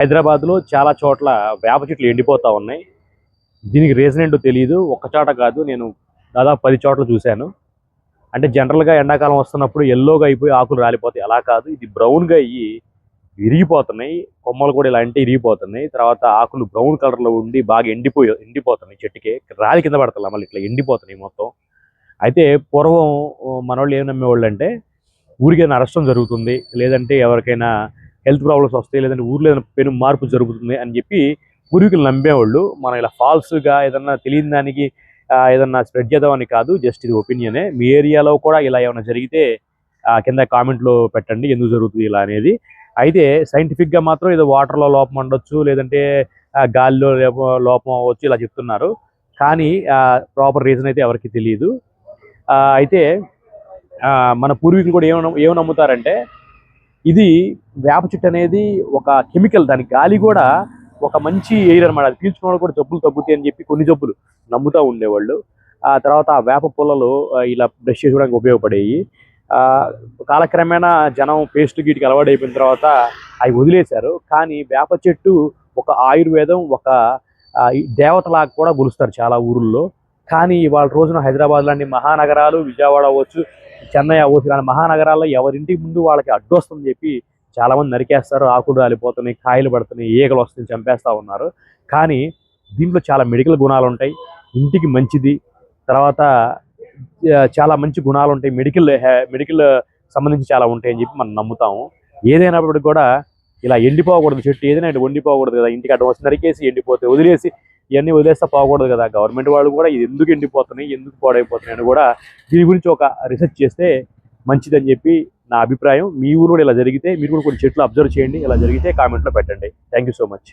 హైదరాబాద్లో చాలా చోట్ల వేప చెట్లు ఎండిపోతా ఉన్నాయి. దీనికి రీజన్ ఏంటో తెలియదు. ఒక్క చోట కాదు, నేను దాదాపు 10 చోట్ల చూశాను. అంటే జనరల్‌గా ఎండాకాలం వస్తున్నప్పుడు యెల్లోగా అయిపోయి ఆకులు రాలిపోతాయి. అలా కాదు, ఇది బ్రౌన్‌గా అయ్యి విరిగిపోతున్నాయి. కొమ్మలు కూడా ఇలా అంటే ఇరిగిపోతున్నాయి. తర్వాత ఆకులు బ్రౌన్ కలర్‌లో ఉండి బాగా ఎండిపోతున్నాయి చెట్టుకే. రాలి కింద పడతల మళ్ళీ ఇట్లా ఎండిపోతున్నాయి మొత్తం. అయితే పూర్వం మనోళ్ళు ఏం నమ్మేవాళ్ళంటే ఊరికే నష్టం జరుగుతుంది, లేదంటే ఎవరికైనా హెల్త్ ప్రాబ్లమ్స్ వస్తాయి, లేదంటే ఊర్లో ఏదైనా పెను మార్పు జరుగుతుంది అని చెప్పి పూర్వీకులు నమ్మేవాళ్ళు. మనం ఇలా ఫాల్స్‌గా ఏదన్నా తెలియని దానికి ఏదన్నా స్ప్రెడ్ చేద్దామని కాదు. జస్ట్ ఇది ఒపీనియనే. మీ ఏరియాలో కూడా ఇలా ఏమైనా జరిగితే కింద కామెంట్‌లో పెట్టండి ఎందుకు జరుగుతుంది ఇలా అనేది. అయితే సైంటిఫిక్‌గా మాత్రం ఏదో వాటర్‌లో లోపం ఉండొచ్చు, లేదంటే గాలిలో లోపం అవ్వచ్చు ఇలా చెప్తున్నారు. కానీ ప్రాపర్ రీజన్ అయితే ఎవరికీ తెలీదు. అయితే మన పూర్వీకులు కూడా ఏమి నమ్ముతారంటే ఇది వేప చెట్టు అనేది ఒక కెమికల్, దాని గాలి కూడా ఒక మంచి ఎయిర్ అనమాట. అది పీల్చుకోవడం కూడా జబ్బులు తగ్గుతాయి అని చెప్పి కొన్ని జబ్బులు నమ్ముతూ ఉండేవాళ్ళు. ఆ తర్వాత ఆ వేప పుల్లలు ఇలా బ్రష్ చేసుకోవడానికి ఉపయోగపడేవి. కాలక్రమేణా జనం పేస్ట్ గీటికి అలవాటు అయిపోయిన తర్వాత అవి వదిలేశారు. కానీ వేప చెట్టు ఒక ఆయుర్వేదం, ఒక దేవతలాగా కూడా కొలుస్తారు చాలా ఊరుల్లో. కానీ ఇవాళ రోజున హైదరాబాద్ లాంటి మహానగరాలు, విజయవాడ అవ్వచ్చు, చెన్నై అవ్వచ్చు, ఇలాంటి మహానగరాల్లో ఎవరింటికి ముందు వాళ్ళకి అడ్డొస్తుందని చెప్పి చాలామంది నరికేస్తారు. ఆకులు రాలిపోతున్నాయి, కాయలు పడుతున్నాయి, ఈగలు వస్తున్నాయి, చంపేస్తూ ఉన్నారు. కానీ దీంట్లో చాలా మెడికల్ గుణాలు ఉంటాయి, ఇంటికి మంచిది. తర్వాత చాలా మంచి గుణాలు ఉంటాయి, మెడికల్ సంబంధించి చాలా ఉంటాయి అని చెప్పి మనం నమ్ముతాము. ఏదైనప్పటికి కూడా ఇలా ఎండిపోకూడదు చెట్టు, ఏదైనా ఎండిపోకూడదు కదా. ఇంటికి అడ్డం వచ్చి నరికేసి ఎండిపోతే వదిలేసి ఇవన్నీ వదిలేస్తే పోకూడదు కదా. గవర్నమెంట్ వాళ్ళు కూడా ఇది ఎందుకు ఎండిపోతున్నాయి, ఎందుకు పాడైపోతున్నాయి అని కూడా దీని గురించి ఒక రీసెర్చ్ చేస్తే మంచిదని చెప్పి నా అభిప్రాయం. మీ ఊరు కూడా ఇలా జరిగితే మీరు కూడా కొన్ని చెట్లు అబ్జర్వ్ చేయండి. ఇలా జరిగితే కామెంట్లో పెట్టండి. Thank you so much.